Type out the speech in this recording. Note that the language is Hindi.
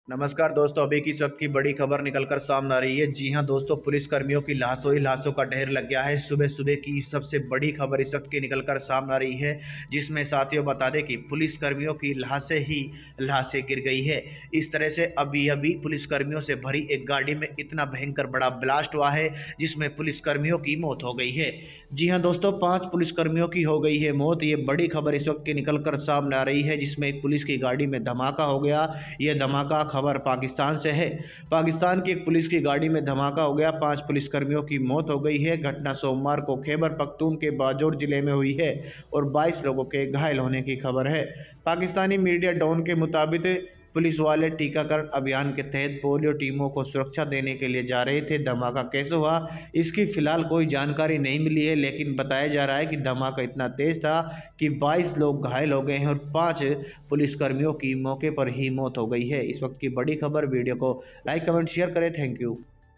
नमस्कार दोस्तों, अभी की इस वक्त की बड़ी खबर निकलकर सामने आ रही है। जी हां दोस्तों, पुलिसकर्मियों की लाशों ही लाशों का ढेर लग गया है। सुबह सुबह की सबसे बड़ी खबर इस वक्त की निकलकर सामने आ रही है, जिसमें साथियों बता दें कि पुलिसकर्मियों की लाशें ही लाशें गिर गई है। इस तरह से अभी अभी पुलिसकर्मियों से भरी एक गाड़ी में इतना भयंकर बड़ा ब्लास्ट हुआ है, जिसमें पुलिसकर्मियों की मौत हो गई है। जी हां दोस्तों, 5 पुलिसकर्मियों की हो गई है मौत। ये बड़ी खबर इस वक्त की निकलकर सामने आ रही है, जिसमें एक पुलिस की गाड़ी में धमाका हो गया। यह धमाका खबर पाकिस्तान से है। पाकिस्तान की एक पुलिस की गाड़ी में धमाका हो गया, 5 पुलिसकर्मियों की मौत हो गई है। घटना सोमवार को खैबर पख्तून के बाजौर जिले में हुई है और 22 लोगों के घायल होने की खबर है। पाकिस्तानी मीडिया डॉन के मुताबिक पुलिस वाले टीकाकरण अभियान के तहत पोलियो टीमों को सुरक्षा देने के लिए जा रहे थे। धमाका कैसे हुआ, इसकी फिलहाल कोई जानकारी नहीं मिली है, लेकिन बताया जा रहा है कि धमाका इतना तेज था कि 22 लोग घायल हो गए हैं और 5 पुलिसकर्मियों की मौके पर ही मौत हो गई है। इस वक्त की बड़ी खबर। वीडियो को लाइक कमेंट शेयर करें। Thank you.